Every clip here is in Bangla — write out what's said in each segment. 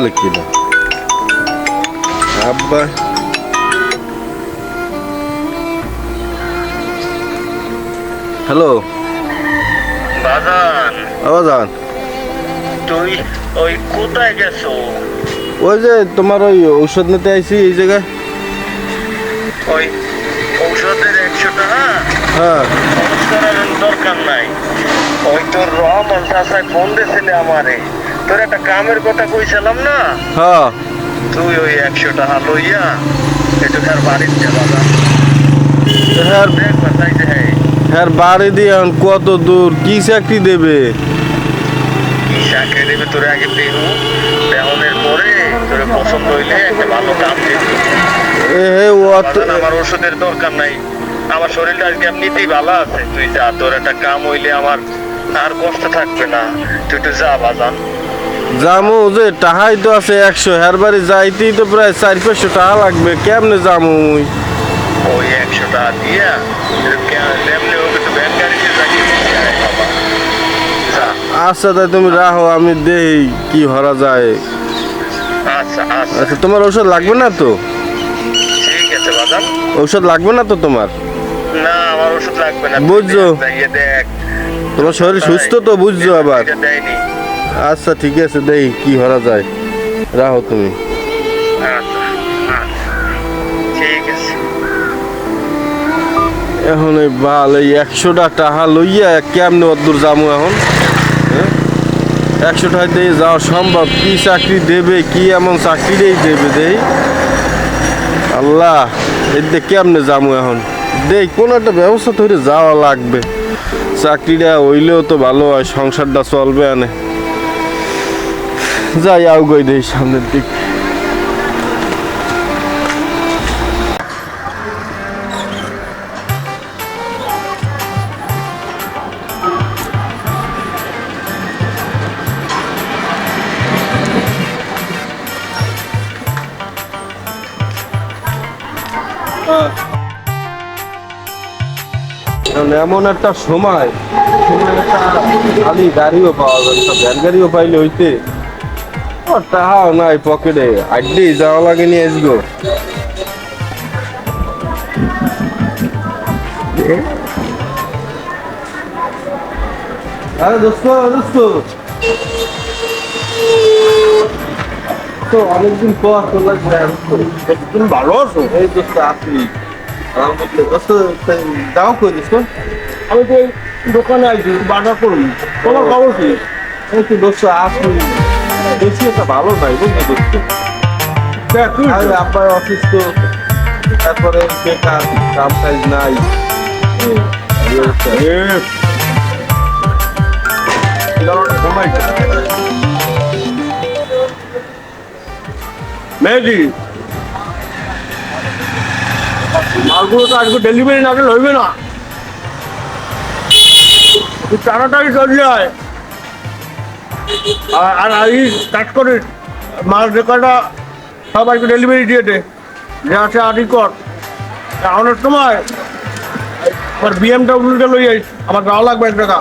বলে কি না আব্বা হ্যালো বাজান বাজান তুই ওই কোথায় গেছো? ওই যে তোমার ওই ঔষধ নিতে আইছি এই জায়গায় ওই ঔষধের 100 টাকা হ্যাঁ খরচ করার দরকার নাই। ওই তোর রহমান চাচাই ফোন দিয়েছিলে আমারে, তোর একটা কামের কথা কইছিলাম না, হ্যাঁ তুই ওই 100 টাকা লইয়া একটু তার বাড়িতে বাজান হ্যাঁ দেখবা তাই যে হ্যাঁ বাড়ি দিয়ে এখন কত দূর কি চাকরি দেবে কি চাকরি দেবে তোর আগে দেহু দেহনের পরে তোর পছন্দ হইলে একটা ভালো কাম দেবে। এ হে অত বাজান, আমার ওষুধের দরকার নাই, আমার শরীরটা আজকে এমনিতেই ভালো আছে, তুই যা, তোর একটা কাম হইলে আমার আর কষ্ট থাকবে না, তুই একটু যা বাজান। জামু যে টাহাই তো আছে 100 হ্যার বাড়ি যাইতেই তো প্রায় 400-500 টাকা লাগবে কেমনে জামু মুই ওই 100 টাকা দিয়া এমনি ওকে তো ভ্যান গাড়িতে যাইয়ে দিতে হয় বাবা, যা। আচ্ছা তাই তুমি রাখো আমি দেই কি ভরা যায় আচ্ছা আচ্ছা আচ্ছা তোমার ঔষধ লাগবে না তো ঠিক আছে বাজান। ঔষধ লাগবে না তো তোমার না আমার ওষুধ লাগবে না, বুঝছো? যাইয়ে দেখ তোমার শরীর সুস্থ তো বুঝছো আবার এটা দেয়নি। আচ্ছা ঠিক আছে দেই কি ভরা যায় রাখো তুমি আচ্ছা আচ্ছা ঠিক আছে। এখন এই বাল এই 100 টাকা লইয়া কেমনে অদূর যামু এখন 100 টাকা দিয়ে যাওয়া সম্ভব কি চাকরি দেবে কি এমন চাকরিটাই দেবে দেই আল্লাহ এদিকে কেমনে যামু এখন দেই কোন একটা ব্যবস্থা তৈরি যাওয়া লাগবে চাকরিটা হইলেও তো ভালো হয় সংসারটা চলবে আনে যাই আউগই দেই সামনের দিক এমন একটা সময় একটা খালি গাড়িও পাওয়া যাবে না ভ্যান গাড়িও পাইলে হইতে টাকাও নাই পকেটে আড্ডি যাওয়া লাগে নিয়ে আসবো আরে দোস্ত দোস্ত তো অনেকদিন পর তোর তুমি ভালো আছো? এই দোস্ত আছি আলহামদুলিল্লাহ দোস্ত যাও কই দোস্ত আমি তো এই দোকানে আইছি বাজার করবি, তোমার খবর কি? এই তো দোস্ত আছি বেশি একটা ভালো নাই বুঝলি দোস্ত দেখ তুই আর আব্বার অসুস্থ তারপরে বেকার কাম কাজ নাই এই অবস্থা। মেহেদি মালগুলো তো আজকে ডেলিভারি না গেলে হইবে না, তুই তাড়াতাড়ি চলে যায় আর এই কাজ করে মাল রেকর্ডটা সবাইকে ডেলিভারি দিয়ে দে, যে আছে আদি কর। অনেক সময় আমার বিএমডাব্লিউটা লই যাই, আমার যাওয়া লাগবে 1 টাকা।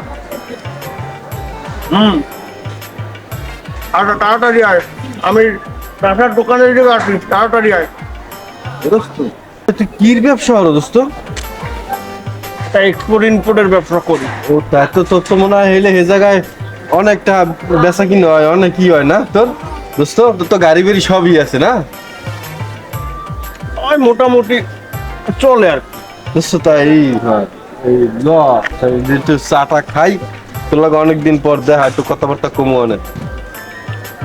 আচ্ছা তাড়াতাড়ি আয়, আমি টাকার দোকানের দিকে আসি, তাড়াতাড়ি আয়। দোস্ত তুই কির ব্যবসা হলো দোস্ত তা এক্সপোর্ট ইম্পোর্টের ব্যবসা করি। ও তাই তো তোর তো মনে হয় হইলে হে জায়গায় অনেকটা বেচা কিনে হয় অনেক কি হয় না তোর দোস্ত তোর তো গাড়ি বাড়ি সবই আছে না ওই মোটামুটি চলে আর কি। দোস্ত তাই হয় এই ল তাই একটু চাটা খাই তোর লাগে অনেকদিন পর দেখা একটু কথাবার্তা কমু অনেক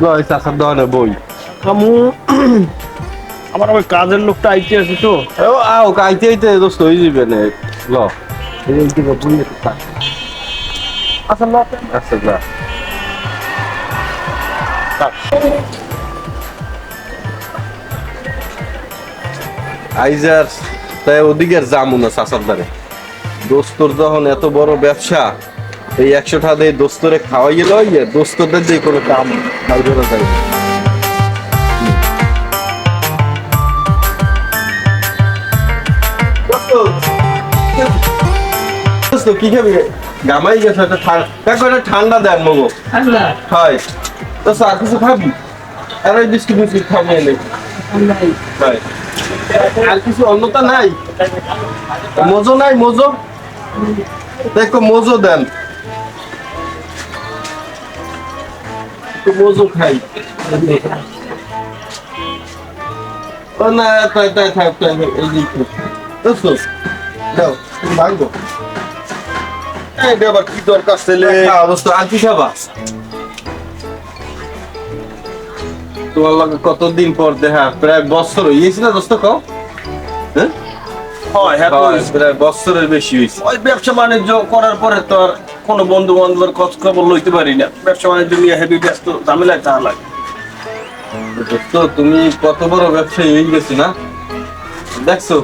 ল এই চাচার দোকানে বই আমু আমার ওই কাজের লোকটা আইতে আছে তো, ও আও কাইতে আইতে দোস্ত হয়ে যাবে না ল এই দিকে বই একটু থাক আচ্ছা না আচ্ছা যা আইজার তাই ওদিকে আর যামু না চাচার দ্বারে দোস্তর যখন এত বড় ব্যবসা এই 100 টাকা দিয়ে দোস্তরে খাওয়াইয়ে লইয়ে দোস্তদের দিয়ে কোনো কাম নাই ধরা যায় না। দোস্ত কি খাবি গামাই গেছে একটা ঠান্ডা ঠান্ডা দেন মগো হয় দোস্ত আর কিছু খাবি আর ওই বিস্কুট মিস্কুট খাওয়াই নেই ভাই আর কিছু অন্যতা নাই মজো নাই মজো দেখো মজো দেন একটু মজো খাই ও না তাই তাই থাক তাই এই যে বুঝছো দাও তুমি ভাঙবো এই আবার কি দরকার ছেলে অবস্থা আর কি খাবা তোমার লাগে কতদিন পর দেখা প্রায় বছর হয়েছে না দোস্ত কও হ্যাঁ হয় হ্যাঁ প্রায় বছরের বেশি হয়েছে ওই ব্যবসা বাণিজ্য করার পরে তো আর কোনো বন্ধু বান্ধবের খোঁজ খবর লইতে পারি না ব্যবসা বাণিজ্য নিয়ে হেভি ব্যস্ত ঝামেলায় তাহা লাগে দোস্ত তুমি কত বড় ব্যবসায়ী হয়ে গেছো না দেখছো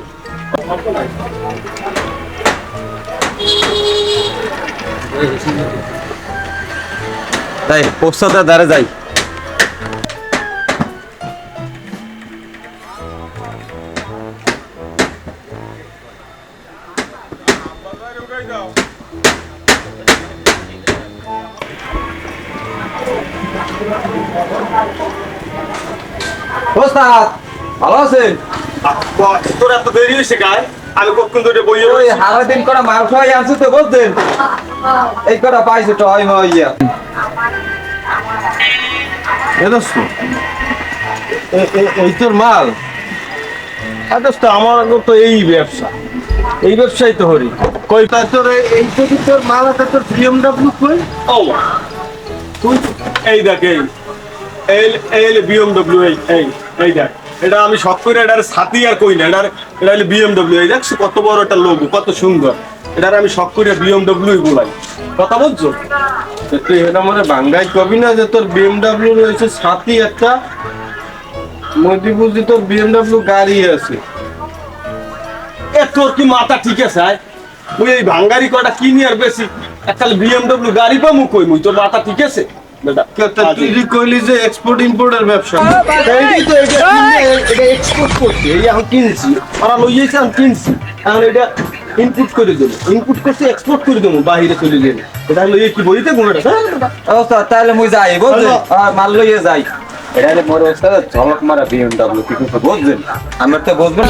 তাই পোস্টারটা দাঁড়ে যাই ওস্তাদ ভালো আছেন তোর এত দেরি হয়েছে গায়ে আমি কখন ধরে বইয়ে ওই হারা দিন করা মাল খাওয়াই আনছো তো বুঝছেন এই কটা পাইছো তো হয় ইয়া দোস্ত এই তোর মাল দোস্ত আমার তো এই ব্যবসা এই ব্যবসাই তো হরি কই তা তোর এই যদি তোর মাল আছে তোর বিএমডব্লিউ কই ও তুই এই দেখ এই এই বিএমডব্লিউ এই দেখ এটা আমি সব করে এটার সাথী আর কই না এটা হলো বিএমডব্লিউ এই দেখছো কত বড় একটা লোগো কত সুন্দর এটার আমি সব করে বিএমডব্লিউ বলাই কথা বলছো তুই এটা মানে বাঙ্গাই কবি না যে তোর বিএমডব্লিউ রয়েছে সাথী একটা মধ্যে বুঝি তোর বিএমডব্লিউ গাড়ি আছে এ তোর কি মাথা ঠিক আছে মুই এই ভাঙ্গারি কটা কিনি আর বেশি একটা বিএমডব্লিউ গাড়ি পামু কই মুই তোর মাথা ঠিক আছে বেটা তুই কইলি যে এক্সপোর্ট ইম্পোর্টের ব্যবসা এই তো এটা এক্সপোর্ট করছি এই এখন কিনছি ওরা লইয়েছে আমি কিনছি এখন এটা ইনপুট করে দেবো ইনপুট করছি এক্সপোর্ট করে দেবো বাইরে চলে যাবে এটা লইয়ে কি বইতে গুণটা ওস্তাদ তাহলে মুই যাই বুঝছেন মাল লইয়ে যাই এটা হলে মোর ওস্তাদ ঝলক মারা বিএমডব্লিউ কি কিছু বুঝছেন আমার তো বুঝবেন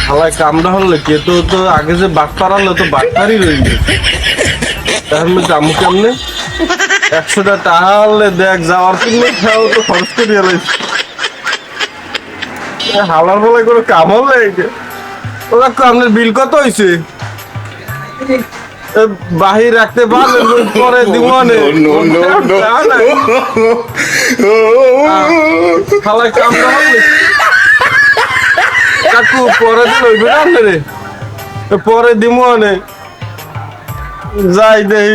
হালাই কামড়া হলে কে তো তো আগে যে বাটপার আনলো তো বাটপারই রয়ে গেছে তাহলে জামু কেমনে 100টা টাহালে দেখ যাওয়ার জন্য খাও তো খরচ করে গেলাইছে হালার বলে কোনো কাম হবে ওরা আপনার বিল কত হয়েছে বাহির রাখতে পারলেন পরে দিব হালাই কামড়া হলে কাকু পরে দিন হইবে না রে পরে দিমু অনে যাই দেই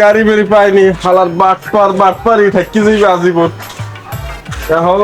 গাড়ি বেরি পাইনি হালার বাটপারই থাকি যাইবে আজীবন এখন